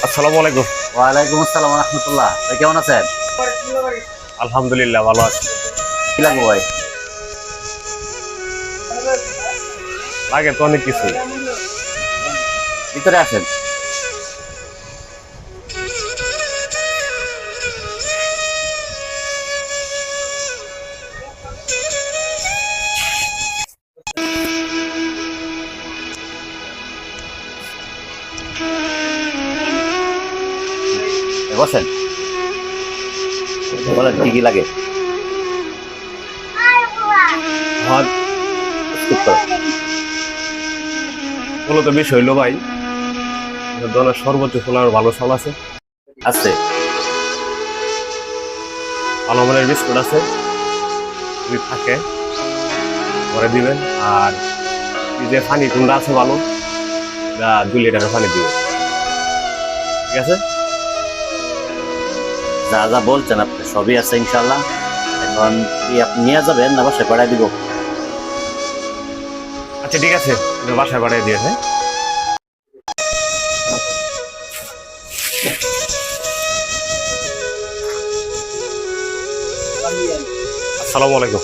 আসসালামু আলাইকুম। ওয়ালাইকুম আসসালাম রহমতুল্লাহ। ভাই কেমন আছেন? আলহামদুলিল্লাহ ভালো আছি। কি লাগবে ভাই? লাগে তো অনেক কিছু। ভিতরে আসেন। বসেন, বলেন কি কি লাগে। আমার স্কিপ করো। মূলত বিষয় হইলো ভাই, দলের সর্বোচ্চ ফোলার ভালো চাল আছে, আছে। ভালো মানের বিস্কুট আছে, যদি থাকে করে দিবেন। আর এই যে পানি কুন্ডা আছে ভালো, 2 লিটারের পানি দিবেন, ঠিক আছে? যা যা বলছেন আপনি সবই আছে ইনশাল্লাহ। এখন কি আপনি নিয়ে যাবেন না বাসায় পাঠাই দিব? আচ্ছা ঠিক আছে, তুমি বাসায় পাঠিয়ে দিয়ে। হ্যাঁ, আসসালামু আলাইকুম।